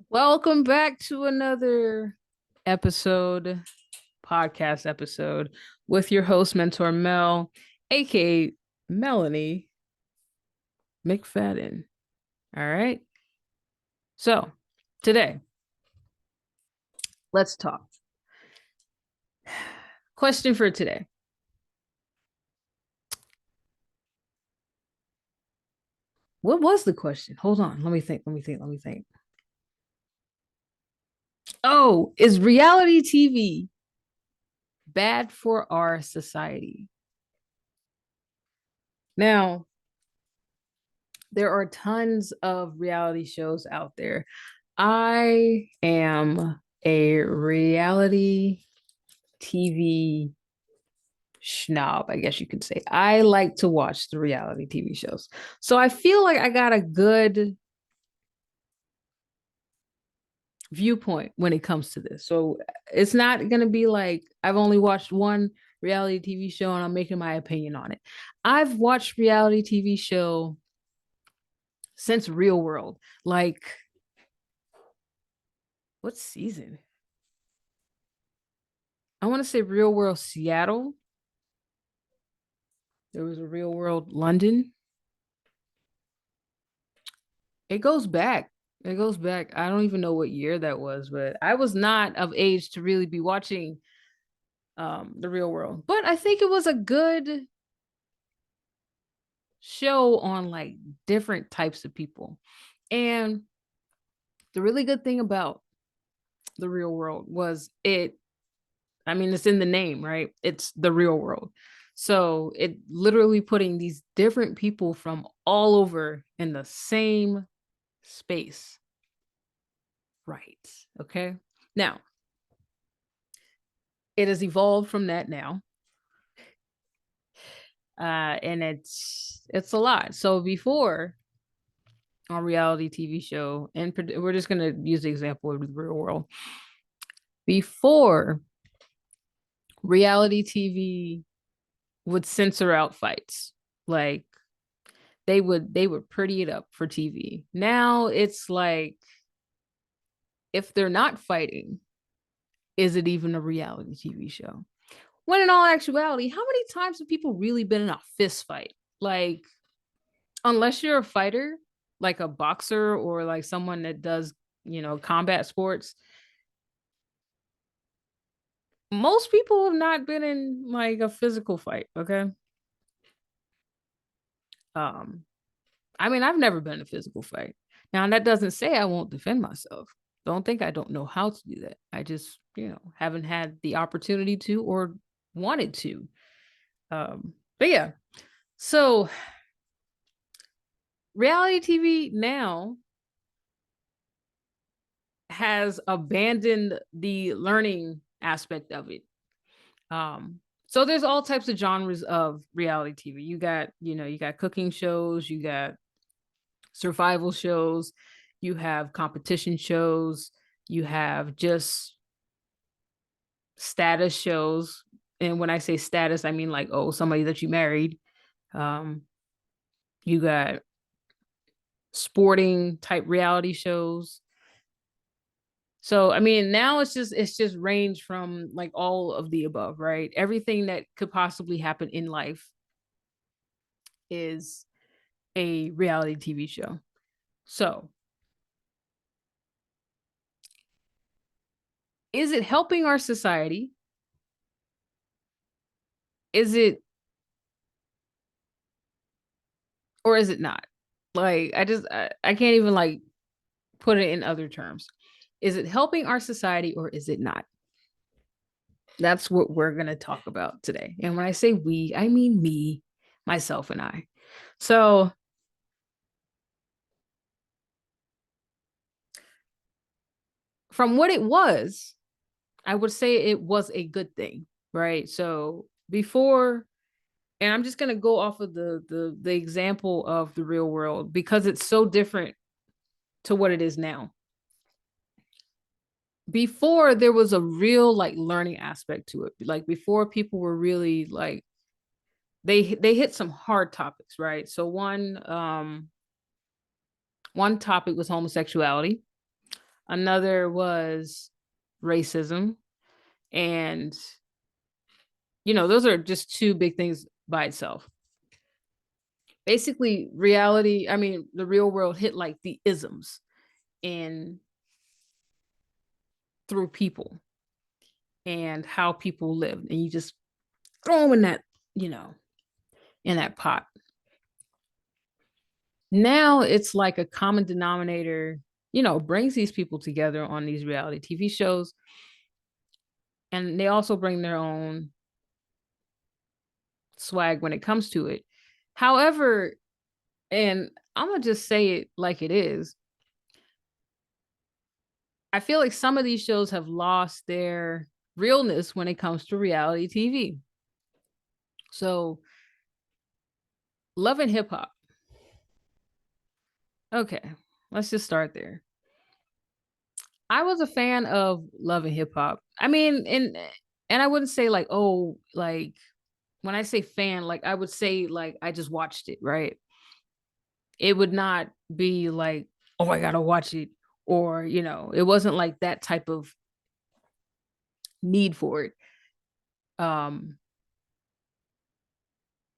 Welcome back to another episode, podcast episode with your host, Mentor Mel, aka Melanie McFadden. All right. So today, let's talk. Question for today. What was the question? Hold on. Let me think. Oh, is reality TV bad for our society? Now, there are tons of reality shows out there. I am a reality TV snob, I guess you could say. I like to watch the reality TV shows. So I feel like I got a good viewpoint when it comes to this. So it's not going to be like I've only watched one reality TV show and I'm making my opinion on it. I've watched reality TV show since Real World. Like what season? I want to say Real World Seattle. There was a Real World London. It goes back. It goes back. I don't even know what year that was, but I was not of age to really be watching the Real World. But I think it was a good show on like different types of people. And the really good thing about the Real World was I mean it's in the name, right? It's the real world. So it literally putting these different people from all over in the same space. Right. Okay. Now, it has evolved from that now. And it's a lot. So before on reality TV show, and we're just gonna use the example of the real world. Before reality TV would censor out fights, like they would pretty it up for TV. Now it's like if they're not fighting, is it even a reality TV show? When in all actuality, how many times have people really been in a fist fight? Like, unless you're a fighter, like a boxer or like someone that does, combat sports, most people have not been in like a physical fight. Okay. Um, I mean, I've never been in a physical fight. Now, that doesn't say I won't defend myself. Don't think I don't know how to do that. I just, haven't had the opportunity to or wanted to. But yeah, so reality TV now has abandoned the learning aspect of it. So there's all types of genres of reality TV. You got cooking shows, you got survival shows, you have competition shows, you have just status shows. And when I say status, I mean like, oh, somebody that you married. Um, you got sporting type reality shows. So I mean, now it's just range from like all of the above, right? Everything that could possibly happen in life is a reality TV show. So, is it helping our society? Is it or is it not? Like I can't even like put it in other terms. Is it helping our society or is it not? That's what we're going to talk about today. And when I say we, I mean me, myself and I. So, from what it was, I would say it was a good thing, right? So, before and I'm just going to go off of the example of the real world because it's so different to what it is now. Before there was a real like learning aspect to it. Like before people were really like they hit some hard topics, right? So one topic was homosexuality. Another was racism. And, those are just two big things by itself. Basically, the real world hit like the isms in through people and how people lived. And you just throw them in that, in that pot. Now it's like a common denominator, brings these people together on these reality TV shows. And they also bring their own swag when it comes to it. However, and I'm going to just say it like it is, I feel like some of these shows have lost their realness when it comes to reality TV. So, Love and Hip Hop. Okay, let's just start there. I was a fan of Love and Hip Hop. I mean, and I wouldn't say like, oh, like when I say fan, like I would say like I just watched it, right? It would not be like, oh, I gotta watch it, or it wasn't like that type of need for it. Um,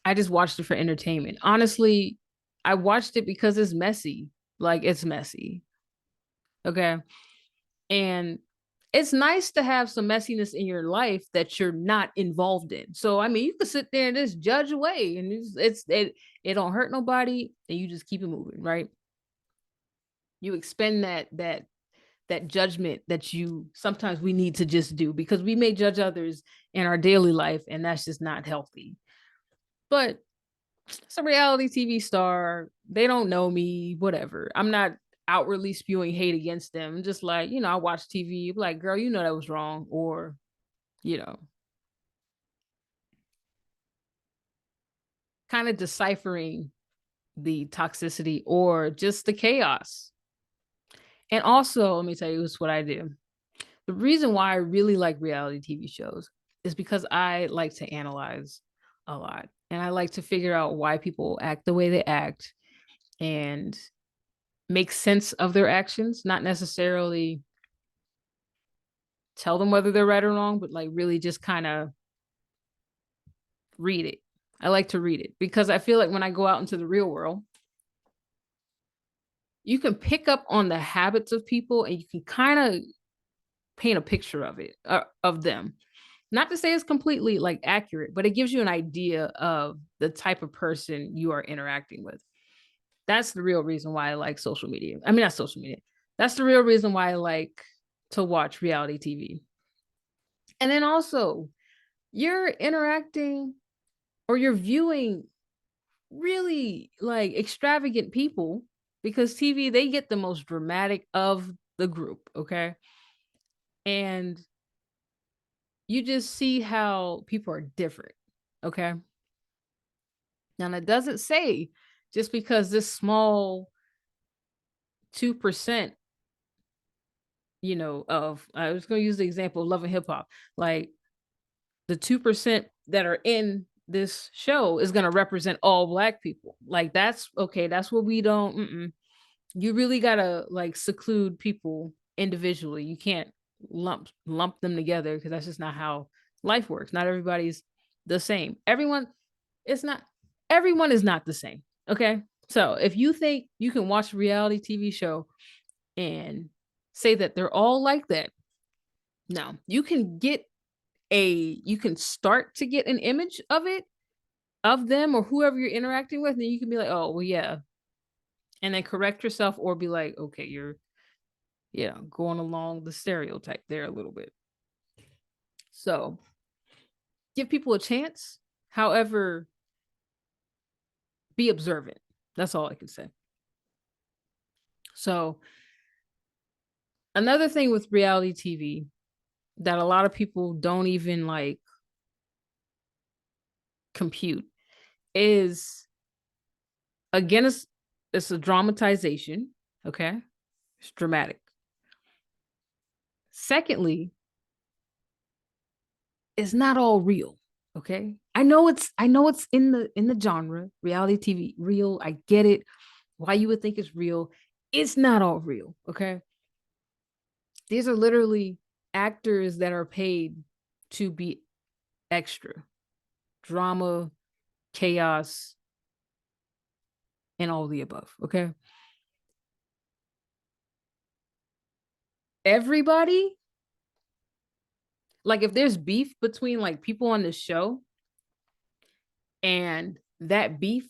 I just watched it for entertainment. Honestly, I watched it because it's messy. Like it's messy. Okay. And it's nice to have some messiness in your life that you're not involved in. So I mean, you could sit there and just judge away, and it don't hurt nobody, and you just keep it moving, right? You expend that judgment that you sometimes we need to just do, because we may judge others in our daily life, and that's just not healthy. But it's a reality TV star. They don't know me, whatever. I'm not outwardly spewing hate against them. Just like, I watch TV, like, girl, that was wrong. Or, you know, kind of deciphering the toxicity or just the chaos. And also, let me tell you, this is what I do. The reason why I really like reality TV shows is because I like to analyze a lot. And I like to figure out why people act the way they act and make sense of their actions, not necessarily tell them whether they're right or wrong, but like really just kind of read it. I like to read it because I feel like when I go out into the real world, you can pick up on the habits of people and you can kind of paint a picture of it, of them. Not to say it's completely like accurate, but it gives you an idea of the type of person you are interacting with. That's the real reason why I like social media. I mean, not social media. That's the real reason why I like to watch reality TV. And then also, you're interacting or you're viewing really like extravagant people, because TV, they get the most dramatic of the group, okay? And you just see how people are different, okay? Now, it doesn't say just because this small 2%, of, I was going to use the example of Love and Hip Hop, like the 2% that are in this show is going to represent all Black people. Like, that's okay. That's what we don't, you really got to like seclude people individually. You can't lump them together, because that's just not how life works. Not everybody's the same. Everyone is not the same. Okay. So if you think you can watch a reality TV show and say that they're all like that, no, you can start to get an image of it, of them or whoever you're interacting with, and you can be like, oh well, yeah, and then correct yourself or be like, okay, you're going along the stereotype there a little bit. So give people a chance. However, be observant. That's all I can say. So another thing with reality TV that a lot of people don't even like compute is, again, it's a dramatization. Okay. It's dramatic. Secondly, it's not all real. Okay. I know it's in the genre, reality TV, real. I get it. Why you would think it's real. It's not all real. Okay. These are literally actors that are paid to be extra drama, chaos, and all the above. Okay. Everybody, like if there's beef between like people on the show and that beef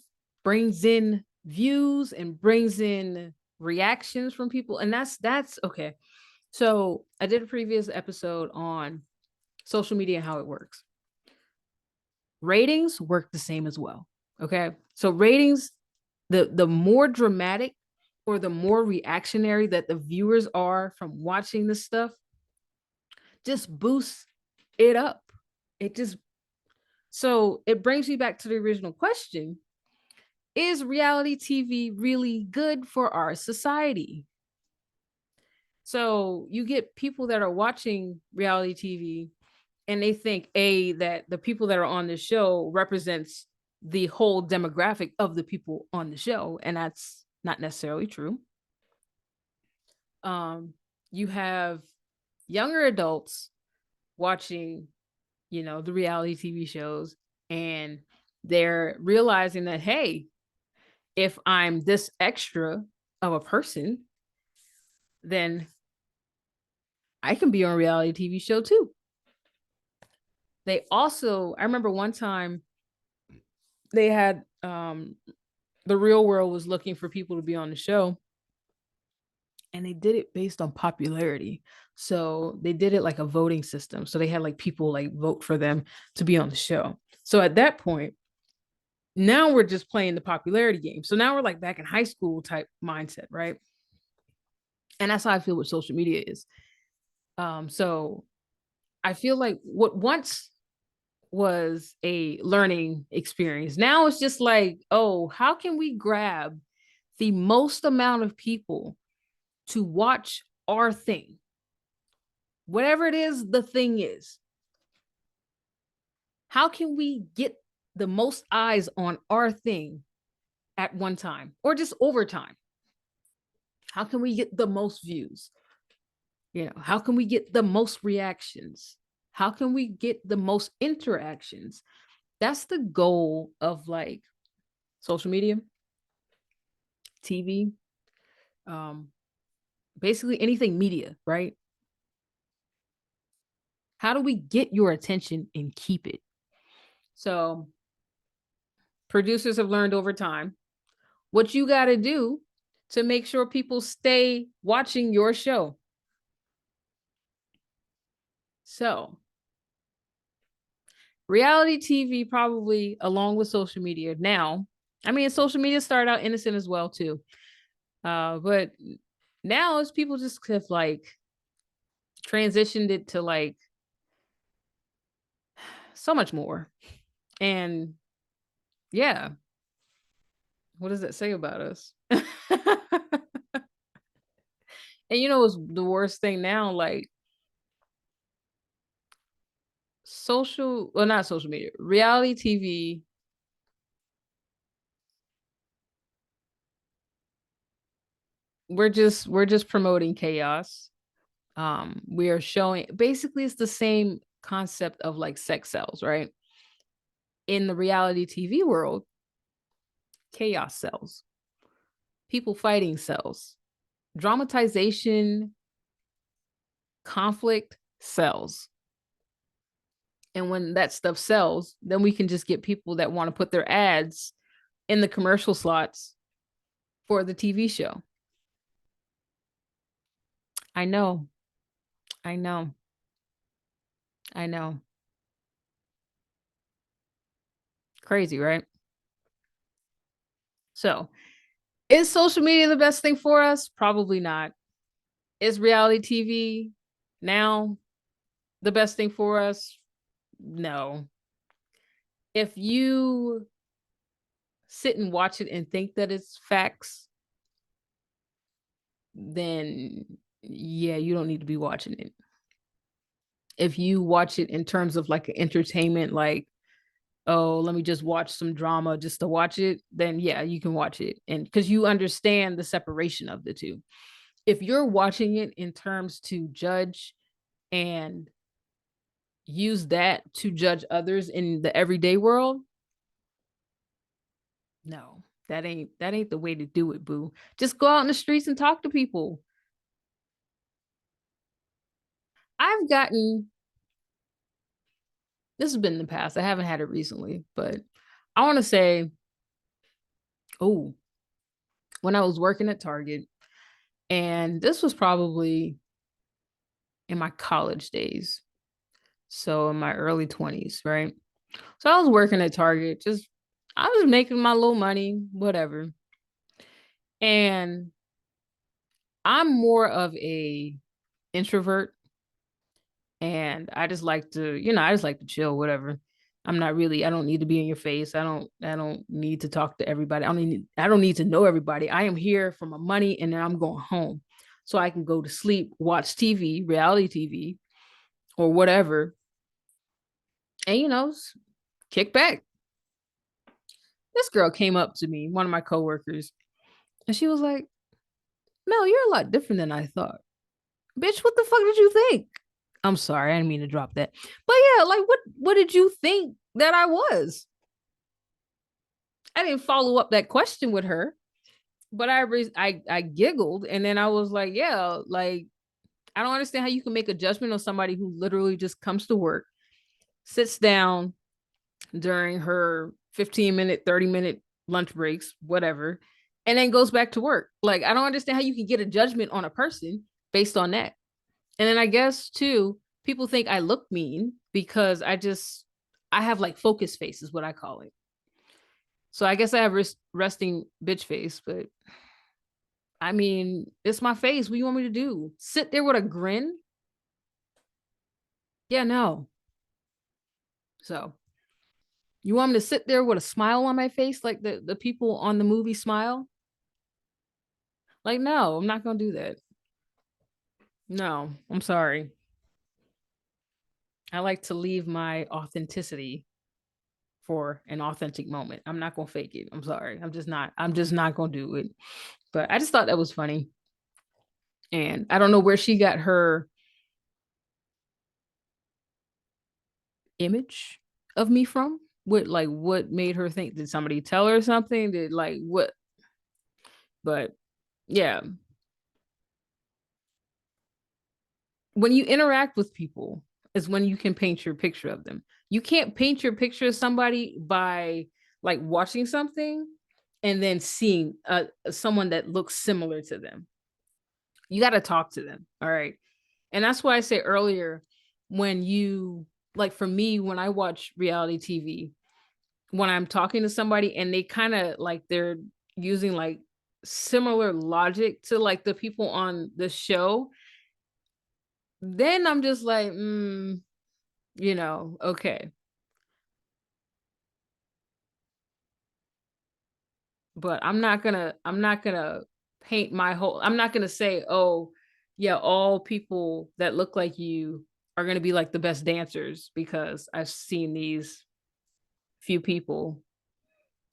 brings in views and brings in reactions from people, and that's okay. So I did a previous episode on social media and how it works. Ratings work the same as well. Okay. So ratings, the more dramatic or the more reactionary that the viewers are from watching this stuff, just boosts it up. It just so it brings me back to the original question. Is reality TV really good for our society? So you get people that are watching reality TV and they think a that the people that are on the show represents the whole demographic of the people on the show, and that's not necessarily true. um you have younger adults watching, the reality TV shows, and they're realizing that, hey, if I'm this extra of a person, then I can be on a reality TV show too. They also, I remember one time they had the real world was looking for people to be on the show, and they did it based on popularity. So they did it like a voting system. So they had like people like vote for them to be on the show. So at that point, now we're just playing the popularity game. So now we're like back in high school type mindset, right? And that's how I feel with social media is. So I feel like what once was a learning experience, now it's just like, oh, how can we grab the most amount of people to watch our thing? Whatever it is, the thing is. How can we get the most eyes on our thing at one time or just over time? How can we get the most views? How can we get the most reactions? How can we get the most interactions? That's the goal of like social media, TV, um, basically anything media, right? How do we get your attention and keep it? So producers have learned over time what you got to do to make sure people stay watching your show. So reality TV probably along with social media now. I mean, social media started out innocent as well too. But now as people just have like transitioned it to like so much more. And yeah, what does that say about us? And what's the worst thing now? Like not social media, reality TV. We're just promoting chaos. We are showing basically it's the same concept of like sex sells, right? In the reality TV world, chaos sells. People fighting sells. Dramatization, conflict sells. And when that stuff sells, then we can just get people that want to put their ads in the commercial slots for the TV show. I know. I know. I know. Crazy, right? So, is social media the best thing for us? Probably not. Is reality TV now the best thing for us? No. If you sit and watch it and think that it's facts, then yeah, you don't need to be watching it. If you watch it in terms of like entertainment, like, oh, let me just watch some drama just to watch it, then yeah, you can watch it. And because you understand the separation of the two. if you're watching it in terms to judge and use that to judge others in the everyday world, no, that ain't the way to do it, boo. Just go out in the streets and talk to people. I've gotten this has been in the past. I haven't had it recently, but I want to say, oh, when I was working at Target, and this was probably in my college days. So in my early 20s, right? So I was working at Target, just I was making my little money, whatever. And I'm more of a introvert and I just like to, I just like to chill, whatever. I don't need to be in your face. I don't need to talk to everybody. I don't need to know everybody. I am here for my money and then I'm going home. So I can go to sleep, watch TV, reality TV, or whatever, and kick back. This girl came up to me, one of my coworkers, and she was like, Mel, you're a lot different than I thought. Bitch, what the fuck did you think? I'm sorry, I didn't mean to drop that. But yeah, like what did you think that I was? I didn't follow up that question with her, but I giggled and then I was like, yeah, like I don't understand how you can make a judgment on somebody who literally just comes to work, sits down during her 15-minute, 30-minute lunch breaks, whatever, and then goes back to work. Like I don't understand how you can get a judgment on a person based on that. And then I guess too, people think I look mean because I have like focus face is what I call it. So I guess I have resting bitch face, but I mean, it's my face. What do you want me to do? Sit there with a grin? Yeah, no. So you want me to sit there with a smile on my face like the people on the movie Smile? Like, no, I'm not gonna do that. No, I'm sorry. I like to leave my authenticity for an authentic moment. I'm not gonna fake it. I'm sorry. I'm just not gonna do it. But I just thought that was funny. And I don't know where she got her image of me from. What made her think? Did somebody tell her something? Did like what? But yeah, when you interact with people is when you can paint your picture of them. You can't paint your picture of somebody by like watching something and then seeing someone that looks similar to them. You got to talk to them. All right. And that's why I say earlier, when you like for me, when I watch reality TV, when I'm talking to somebody and they kind of like they're using like similar logic to like the people on the show, then I'm just like, okay. But I'm not gonna paint my whole I'm not gonna say, oh, yeah, all people that look like you are gonna be like the best dancers because I've seen these few people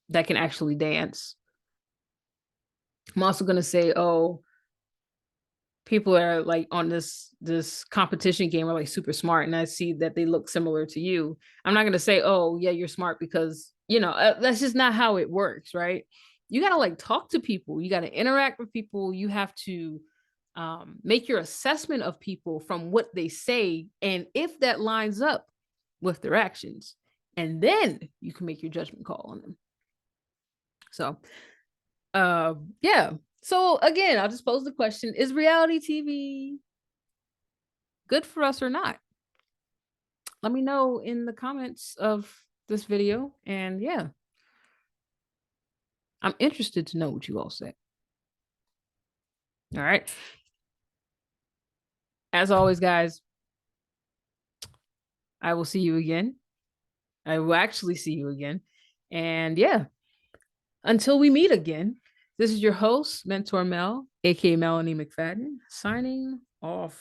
that can actually dance. I'm also gonna say, oh, people are like on this competition game are like super smart and I see that they look similar to you. I'm not going to say, oh yeah, you're smart because that's just not how it works, right? You got to like talk to people, you got to interact with people, you have to make your assessment of people from what they say and if that lines up with their actions, and then you can make your judgment call on them. So yeah, so again, I'll just pose the question: is reality TV good for us or not? Let me know in the comments of this video. And yeah, I'm interested to know what you all say. All right. As always, guys, I will see you again. I will actually see you again. And yeah, until we meet again, this is your host, Mentor Mel, aka Melanie McFadden, signing off.